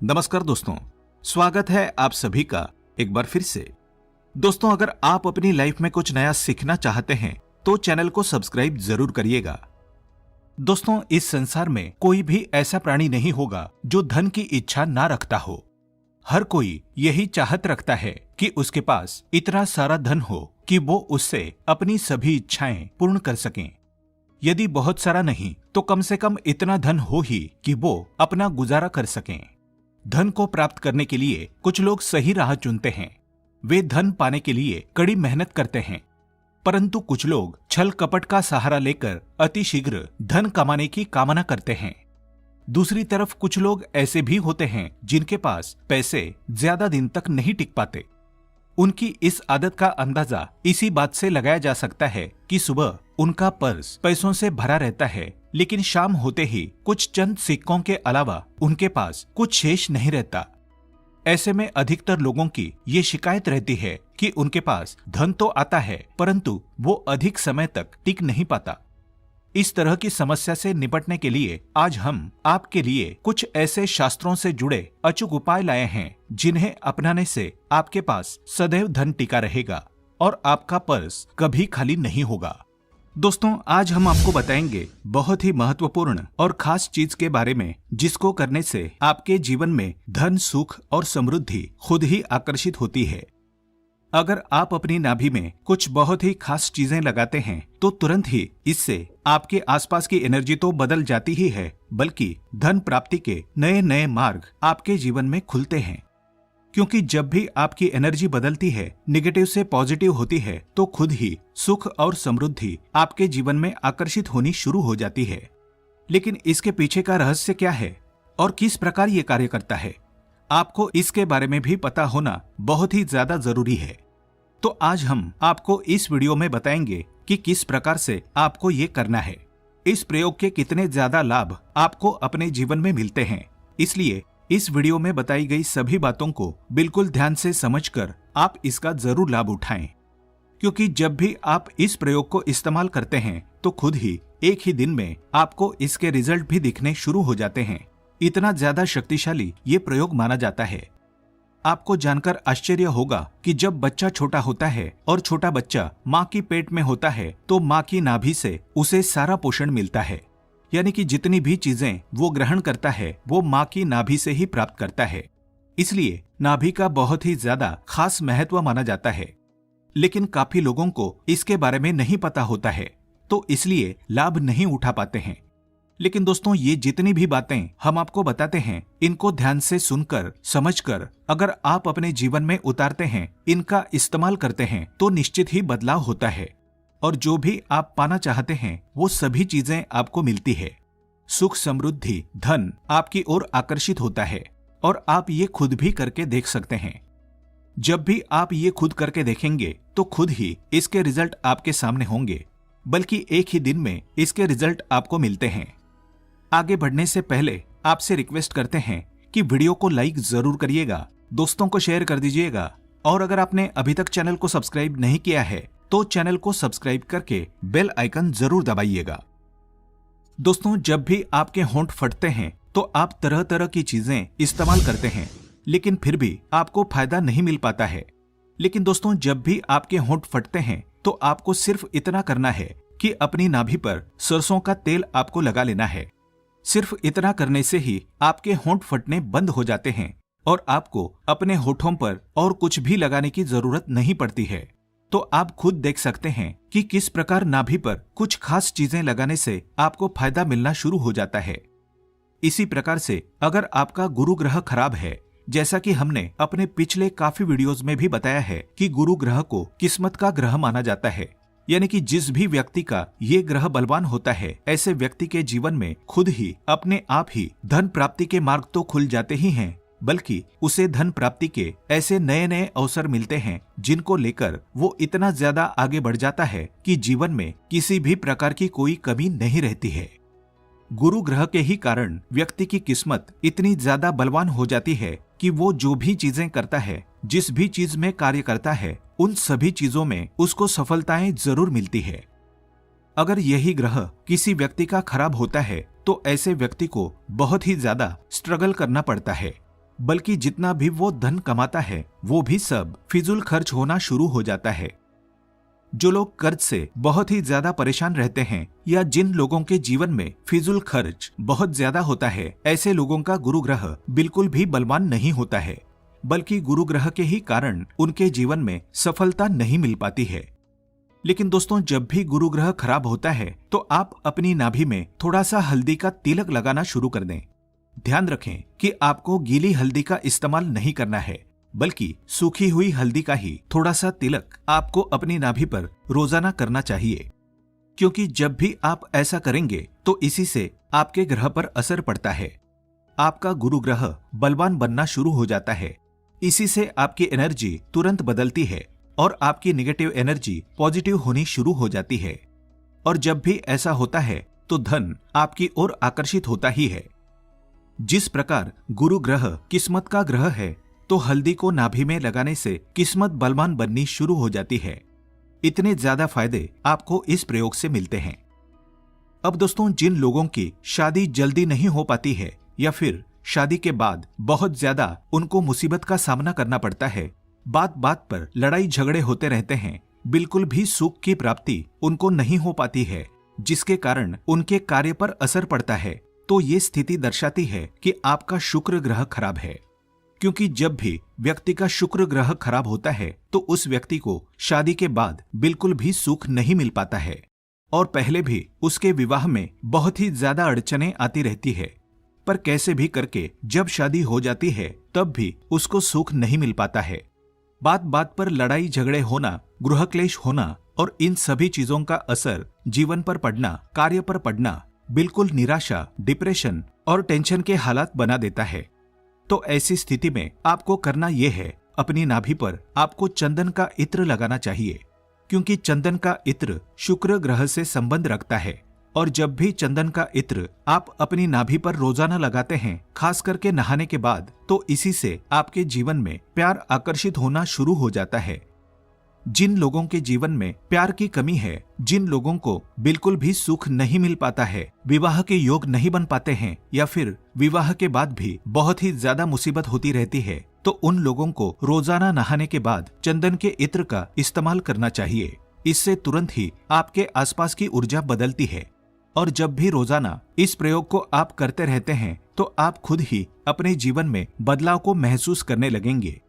नमस्कार दोस्तों, स्वागत है आप सभी का एक बार फिर से। दोस्तों, अगर आप अपनी लाइफ में कुछ नया सीखना चाहते हैं तो चैनल को सब्सक्राइब जरूर करिएगा। दोस्तों, इस संसार में कोई भी ऐसा प्राणी नहीं होगा जो धन की इच्छा ना रखता हो। हर कोई यही चाहत रखता है कि उसके पास इतना सारा धन हो कि वो उससे अपनी सभी इच्छाएं पूर्ण कर सकें। यदि बहुत सारा नहीं तो कम से कम इतना धन हो ही कि वो अपना गुजारा कर सकें। धन को प्राप्त करने के लिए कुछ लोग सही राह चुनते हैं। वे धन पाने के लिए कड़ी मेहनत करते हैं, परंतु कुछ लोग छल कपट का सहारा लेकर अतिशीघ्र धन कमाने की कामना करते हैं। दूसरी तरफ कुछ लोग ऐसे भी होते हैं जिनके पास पैसे ज्यादा दिन तक नहीं टिक पाते। उनकी इस आदत का अंदाजा इसी बात से लगाया जा सकता है कि सुबह उनका पर्स पैसों से भरा रहता है, लेकिन शाम होते ही कुछ चंद सिक्कों के अलावा उनके पास कुछ शेष नहीं रहता। ऐसे में अधिकतर लोगों की ये शिकायत रहती है कि उनके पास धन तो आता है परंतु वो अधिक समय तक टिक नहीं पाता। इस तरह की समस्या से निपटने के लिए आज हम आपके लिए कुछ ऐसे शास्त्रों से जुड़े अचूक उपाय लाए हैं जिन्हें अपनाने से आपके पास सदैव धन टिका रहेगा और आपका पर्स कभी खाली नहीं होगा। दोस्तों, आज हम आपको बताएंगे बहुत ही महत्वपूर्ण और खास चीज के बारे में जिसको करने से आपके जीवन में धन, सुख और समृद्धि खुद ही आकर्षित होती है। अगर आप अपनी नाभि में कुछ बहुत ही खास चीजें लगाते हैं तो तुरंत ही इससे आपके आसपास की एनर्जी तो बदल जाती ही है, बल्कि धन प्राप्ति के नए नए मार्ग आपके जीवन में खुलते हैं। क्योंकि जब भी आपकी एनर्जी बदलती है, नेगेटिव से पॉजिटिव होती है, तो खुद ही सुख और समृद्धि आपके जीवन में आकर्षित होनी शुरू हो जाती है। लेकिन इसके पीछे का रहस्य क्या है और किस प्रकार ये कार्य करता है, आपको इसके बारे में भी पता होना बहुत ही ज्यादा जरूरी है। तो आज हम आपको इस वीडियो में बताएंगे कि किस प्रकार से आपको ये करना है, इस प्रयोग के कितने ज्यादा लाभ आपको अपने जीवन में मिलते हैं। इसलिए इस वीडियो में बताई गई सभी बातों को बिल्कुल ध्यान से समझकर आप इसका जरूर लाभ उठाएं, क्योंकि जब भी आप इस प्रयोग को इस्तेमाल करते हैं तो खुद ही एक ही दिन में आपको इसके रिजल्ट भी दिखने शुरू हो जाते हैं। इतना ज्यादा शक्तिशाली ये प्रयोग माना जाता है। आपको जानकर आश्चर्य होगा कि जब बच्चा छोटा होता है और छोटा बच्चा माँ की पेट में होता है तो माँ की नाभि से उसे सारा पोषण मिलता है, यानी कि जितनी भी चीजें वो ग्रहण करता है वो माँ की नाभि से ही प्राप्त करता है। इसलिए नाभि का बहुत ही ज्यादा खास महत्व माना जाता है। लेकिन काफी लोगों को इसके बारे में नहीं पता होता है, तो इसलिए लाभ नहीं उठा पाते हैं। लेकिन दोस्तों, ये जितनी भी बातें हम आपको बताते हैं, इनको ध्यान से सुनकर समझकर अगर आप अपने जीवन में उतारते हैं, इनका इस्तेमाल करते हैं, तो निश्चित ही बदलाव होता है और जो भी आप पाना चाहते हैं वो सभी चीजें आपको मिलती है। सुख, समृद्धि, धन आपकी ओर आकर्षित होता है और आप ये खुद भी करके देख सकते हैं। जब भी आप ये खुद करके देखेंगे तो खुद ही इसके रिजल्ट आपके सामने होंगे, बल्कि एक ही दिन में इसके रिजल्ट आपको मिलते हैं। आगे बढ़ने से पहले आपसे रिक्वेस्ट करते हैं कि वीडियो को लाइक जरूर करिएगा, दोस्तों को शेयर कर दीजिएगा और अगर आपने अभी तक चैनल को सब्सक्राइब नहीं किया है तो चैनल को सब्सक्राइब करके बेल आइकन जरूर दबाइएगा। दोस्तों, जब भी आपके होंठ फटते हैं तो आप तरह तरह की चीजें इस्तेमाल करते हैं, लेकिन फिर भी आपको फायदा नहीं मिल पाता है। लेकिन दोस्तों, जब भी आपके होंठ फटते हैं तो आपको सिर्फ इतना करना है कि अपनी नाभि पर सरसों का तेल आपको लगा लेना है। सिर्फ इतना करने से ही आपके होंठ फटने बंद हो जाते हैं और आपको अपने होठों पर और कुछ भी लगाने की जरूरत नहीं पड़ती है। तो आप खुद देख सकते हैं कि किस प्रकार नाभि पर कुछ खास चीजें लगाने से आपको फायदा मिलना शुरू हो जाता है। इसी प्रकार से अगर आपका गुरु ग्रह खराब है, जैसा कि हमने अपने पिछले काफी वीडियोस में भी बताया है कि गुरु ग्रह को किस्मत का ग्रह माना जाता है, यानी कि जिस भी व्यक्ति का ये ग्रह बलवान होता है, ऐसे व्यक्ति के जीवन में खुद ही अपने आप ही धन प्राप्ति के मार्ग तो खुल जाते ही हैं, बल्कि उसे धन प्राप्ति के ऐसे नए नए अवसर मिलते हैं जिनको लेकर वो इतना ज्यादा आगे बढ़ जाता है कि जीवन में किसी भी प्रकार की कोई कमी नहीं रहती है। गुरु ग्रह के ही कारण व्यक्ति की किस्मत इतनी ज्यादा बलवान हो जाती है कि वो जो भी चीजें करता है, जिस भी चीज में कार्य करता है, उन सभी चीजों में उसको सफलताएं जरूर मिलती है। अगर यही ग्रह किसी व्यक्ति का खराब होता है तो ऐसे व्यक्ति को बहुत ही ज्यादा स्ट्रगल करना पड़ता है। बल्कि जितना भी वो धन कमाता है वो भी सब फिजूल खर्च होना शुरू हो जाता है। जो लोग कर्ज से बहुत ही ज्यादा परेशान रहते हैं या जिन लोगों के जीवन में फिजूल खर्च बहुत ज्यादा होता है, ऐसे लोगों का गुरु ग्रह बिल्कुल भी बलवान नहीं होता है, बल्कि गुरु ग्रह के ही कारण उनके जीवन में सफलता नहीं मिल पाती है। लेकिन दोस्तों, जब भी गुरु ग्रह खराब होता है तो आप अपनी नाभि में थोड़ा सा हल्दी का तिलक लगाना शुरू कर दें। ध्यान रखें कि आपको गीली हल्दी का इस्तेमाल नहीं करना है, बल्कि सूखी हुई हल्दी का ही थोड़ा सा तिलक आपको अपनी नाभि पर रोजाना करना चाहिए, क्योंकि जब भी आप ऐसा करेंगे तो इसी से आपके ग्रह पर असर पड़ता है। आपका गुरु ग्रह बलवान बनना शुरू हो जाता है। इसी से आपकी एनर्जी तुरंत बदलती है और आपकी नेगेटिव एनर्जी पॉजिटिव होनी शुरू हो जाती है। और जब भी ऐसा होता है तो धन आपकी ओर आकर्षित होता ही है। जिस प्रकार गुरु ग्रह किस्मत का ग्रह है, तो हल्दी को नाभि में लगाने से किस्मत बलवान बननी शुरू हो जाती है। इतने ज्यादा फायदे आपको इस प्रयोग से मिलते हैं। अब दोस्तों, जिन लोगों की शादी जल्दी नहीं हो पाती है या फिर शादी के बाद बहुत ज्यादा उनको मुसीबत का सामना करना पड़ता है, बात बात पर लड़ाई झगड़े होते रहते हैं, बिल्कुल भी सुख की प्राप्ति उनको नहीं हो पाती है, जिसके कारण उनके कार्य पर असर पड़ता है, तो ये स्थिति दर्शाती है कि आपका शुक्र ग्रह खराब है। क्योंकि जब भी व्यक्ति का शुक्र ग्रह खराब होता है तो उस व्यक्ति को शादी के बाद बिल्कुल भी सुख नहीं मिल पाता है और पहले भी उसके विवाह में बहुत ही ज्यादा अड़चनें आती रहती है। पर कैसे भी करके जब शादी हो जाती है तब भी उसको सुख नहीं मिल पाता है। बात बात पर लड़ाई झगड़े होना, गृह क्लेश होना और इन सभी चीजों का असर जीवन पर पड़ना, कार्य पर पड़ना बिल्कुल निराशा, डिप्रेशन और टेंशन के हालात बना देता है। तो ऐसी स्थिति में आपको करना यह है, अपनी नाभि पर आपको चंदन का इत्र लगाना चाहिए, क्योंकि चंदन का इत्र शुक्र ग्रह से संबंध रखता है। और जब भी चंदन का इत्र आप अपनी नाभि पर रोजाना लगाते हैं, खास करके नहाने के बाद, तो इसी से आपके जीवन में प्यार आकर्षित होना शुरू हो जाता है। जिन लोगों के जीवन में प्यार की कमी है, जिन लोगों को बिल्कुल भी सुख नहीं मिल पाता है, विवाह के योग नहीं बन पाते हैं या फिर विवाह के बाद भी बहुत ही ज्यादा मुसीबत होती रहती है, तो उन लोगों को रोजाना नहाने के बाद चंदन के इत्र का इस्तेमाल करना चाहिए। इससे तुरंत ही आपके आसपास की ऊर्जा बदलती है। और जब भी रोजाना इस प्रयोग को आप करते रहते हैं तो आप खुद ही अपने जीवन में बदलाव को महसूस करने लगेंगे।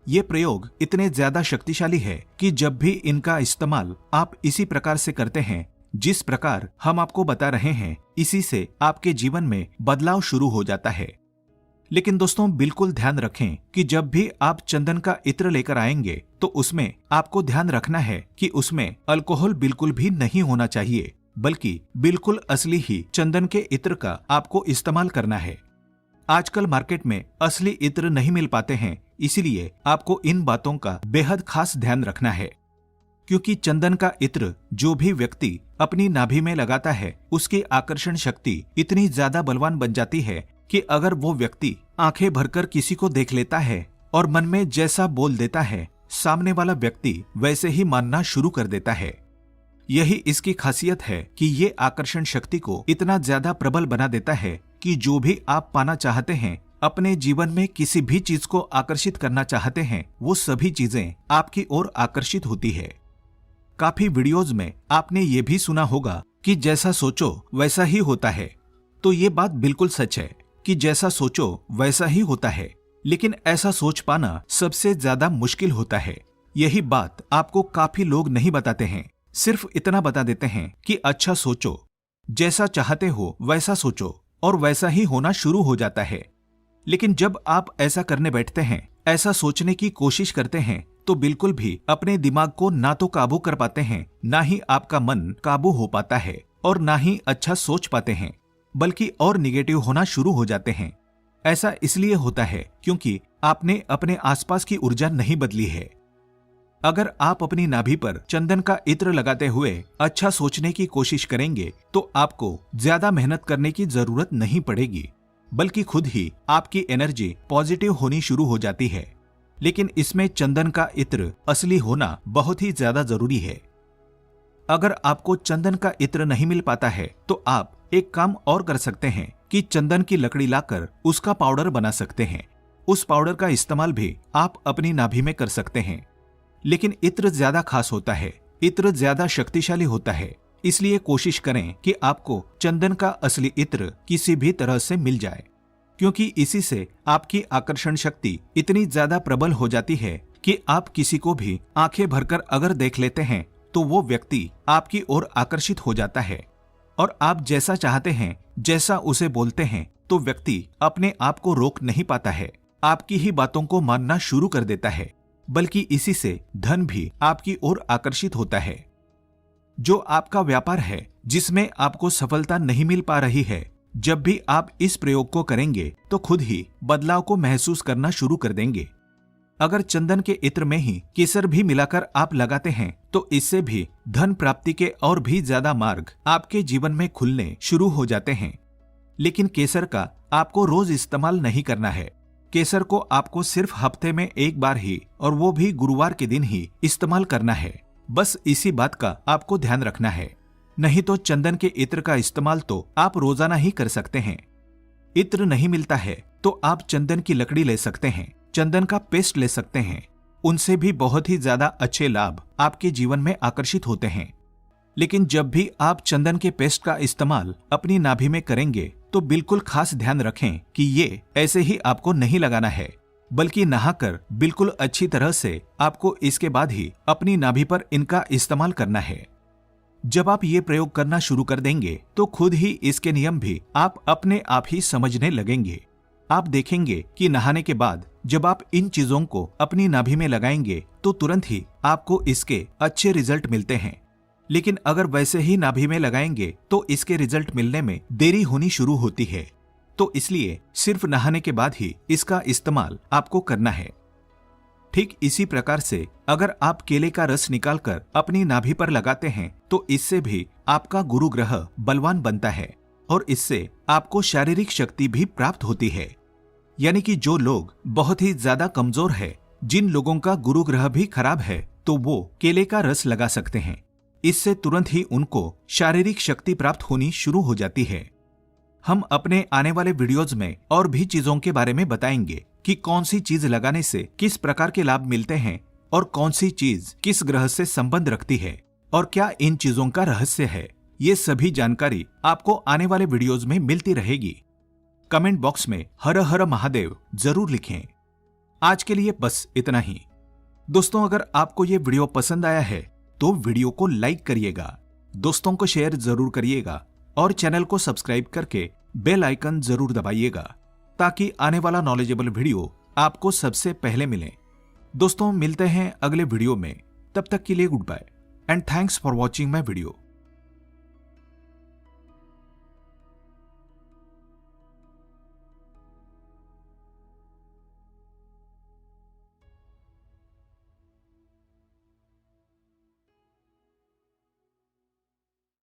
ये प्रयोग इतने ज्यादा शक्तिशाली है कि जब भी इनका इस्तेमाल आप इसी प्रकार से करते हैं, जिस प्रकार हम आपको बता रहे हैं, इसी से आपके जीवन में बदलाव शुरू हो जाता है। लेकिन दोस्तों, बिल्कुल ध्यान रखें कि जब भी आप चंदन का इत्र लेकर आएंगे तो उसमें आपको ध्यान रखना है कि उसमें अल्कोहल बिल्कुल भी नहीं होना चाहिए, बल्कि बिल्कुल असली ही चंदन के इत्र का आपको इस्तेमाल करना है। आजकल मार्केट में असली इत्र नहीं मिल पाते हैं, इसीलिए आपको इन बातों का बेहद खास ध्यान रखना है। क्योंकि चंदन का इत्र जो भी व्यक्ति अपनी नाभि में लगाता है, उसकी आकर्षण शक्ति इतनी ज्यादा बलवान बन जाती है कि अगर वो व्यक्ति आंखें भरकर किसी को देख लेता है और मन में जैसा बोल देता है, सामने वाला व्यक्ति वैसे ही मानना शुरू कर देता है। यही इसकी खासियत है कि ये आकर्षण शक्ति को इतना ज्यादा प्रबल बना देता है कि जो भी आप पाना चाहते हैं, अपने जीवन में किसी भी चीज को आकर्षित करना चाहते हैं, वो सभी चीजें आपकी ओर आकर्षित होती है। काफी वीडियोज में आपने ये भी सुना होगा कि जैसा सोचो वैसा ही होता है। तो ये बात बिल्कुल सच है कि जैसा सोचो वैसा ही होता है, लेकिन ऐसा सोच पाना सबसे ज्यादा मुश्किल होता है। यही बात आपको काफी लोग नहीं बताते हैं, सिर्फ इतना बता देते हैं कि अच्छा सोचो, जैसा चाहते हो वैसा सोचो, और वैसा ही होना शुरू हो जाता है। लेकिन जब आप ऐसा करने बैठते हैं, ऐसा सोचने की कोशिश करते हैं, तो बिल्कुल भी अपने दिमाग को ना तो काबू कर पाते हैं, ना ही आपका मन काबू हो पाता है और ना ही अच्छा सोच पाते हैं, बल्कि और निगेटिव होना शुरू हो जाते हैं। ऐसा इसलिए होता है क्योंकि आपने अपने आसपास की ऊर्जा नहीं बदली है। अगर आप अपनी नाभि पर चंदन का इत्र लगाते हुए अच्छा सोचने की कोशिश करेंगे तो आपको ज्यादा मेहनत करने की जरूरत नहीं पड़ेगी, बल्कि खुद ही आपकी एनर्जी पॉजिटिव होनी शुरू हो जाती है। लेकिन इसमें चंदन का इत्र असली होना बहुत ही ज्यादा जरूरी है। अगर आपको चंदन का इत्र नहीं मिल पाता है तो आप एक काम और कर सकते हैं कि चंदन की लकड़ी लाकर उसका पाउडर बना सकते हैं। उस पाउडर का इस्तेमाल भी आप अपनी नाभि में कर सकते हैं। लेकिन इत्र ज्यादा खास होता है, इत्र ज्यादा शक्तिशाली होता है, इसलिए कोशिश करें कि आपको चंदन का असली इत्र किसी भी तरह से मिल जाए, क्योंकि इसी से आपकी आकर्षण शक्ति इतनी ज्यादा प्रबल हो जाती है कि आप किसी को भी आंखें भरकर अगर देख लेते हैं तो वो व्यक्ति आपकी ओर आकर्षित हो जाता है और आप जैसा चाहते हैं, जैसा उसे बोलते हैं, तो व्यक्ति अपने आप को रोक नहीं पाता है, आपकी ही बातों को मानना शुरू कर देता है। बल्कि इसी से धन भी आपकी ओर आकर्षित होता है। जो आपका व्यापार है, जिसमें आपको सफलता नहीं मिल पा रही है, जब भी आप इस प्रयोग को करेंगे तो खुद ही बदलाव को महसूस करना शुरू कर देंगे। अगर चंदन के इत्र में ही केसर भी मिलाकर आप लगाते हैं तो इससे भी धन प्राप्ति के और भी ज्यादा मार्ग आपके जीवन में खुलने शुरू हो जाते हैं। लेकिन केसर का आपको रोज इस्तेमाल नहीं करना है। केसर को आपको सिर्फ हफ्ते में एक बार ही, और वो भी गुरुवार के दिन ही इस्तेमाल करना है। बस इसी बात का आपको ध्यान रखना है। नहीं तो चंदन के इत्र का इस्तेमाल तो आप रोजाना ही कर सकते हैं। इत्र नहीं मिलता है तो आप चंदन की लकड़ी ले सकते हैं, चंदन का पेस्ट ले सकते हैं। उनसे भी बहुत ही ज्यादा अच्छे लाभ आपके जीवन में आकर्षित होते हैं। लेकिन जब भी आप चंदन के पेस्ट का इस्तेमाल अपनी नाभि में करेंगे तो बिल्कुल खास ध्यान रखें कि ये ऐसे ही आपको नहीं लगाना है, बल्कि नहाकर बिल्कुल अच्छी तरह से आपको इसके बाद ही अपनी नाभि पर इनका इस्तेमाल करना है। जब आप ये प्रयोग करना शुरू कर देंगे तो खुद ही इसके नियम भी आप अपने आप ही समझने लगेंगे। आप देखेंगे कि नहाने के बाद जब आप इन चीजों को अपनी नाभि में लगाएंगे तो तुरंत ही आपको इसके अच्छे रिजल्ट मिलते हैं। लेकिन अगर वैसे ही नाभि में लगाएंगे तो इसके रिजल्ट मिलने में देरी होनी शुरू होती है। तो इसलिए सिर्फ नहाने के बाद ही इसका इस्तेमाल आपको करना है। ठीक इसी प्रकार से अगर आप केले का रस निकालकर अपनी नाभि पर लगाते हैं तो इससे भी आपका गुरु ग्रह बलवान बनता है और इससे आपको शारीरिक शक्ति भी प्राप्त होती है। यानी कि जो लोग बहुत ही ज्यादा कमजोर है, जिन लोगों का गुरु ग्रह भी खराब है, तो वो केले का रस लगा सकते हैं। इससे तुरंत ही उनको शारीरिक शक्ति प्राप्त होनी शुरू हो जाती है। हम अपने आने वाले वीडियोज में और भी चीजों के बारे में बताएंगे कि कौन सी चीज लगाने से किस प्रकार के लाभ मिलते हैं और कौन सी चीज किस ग्रह से संबंध रखती है और क्या इन चीजों का रहस्य है। ये सभी जानकारी आपको आने वाले वीडियोज में मिलती रहेगी। कमेंट बॉक्स में हर हर महादेव जरूर लिखें। आज के लिए बस इतना ही। दोस्तों, अगर आपको ये वीडियो पसंद आया है तो वीडियो को लाइक करिएगा, दोस्तों को शेयर जरूर करिएगा और चैनल को सब्सक्राइब करके बेल आइकन जरूर दबाइएगा ताकि आने वाला नॉलेजेबल वीडियो आपको सबसे पहले मिले। दोस्तों, मिलते हैं अगले वीडियो में। तब तक के लिए goodbye and thanks for watching my video.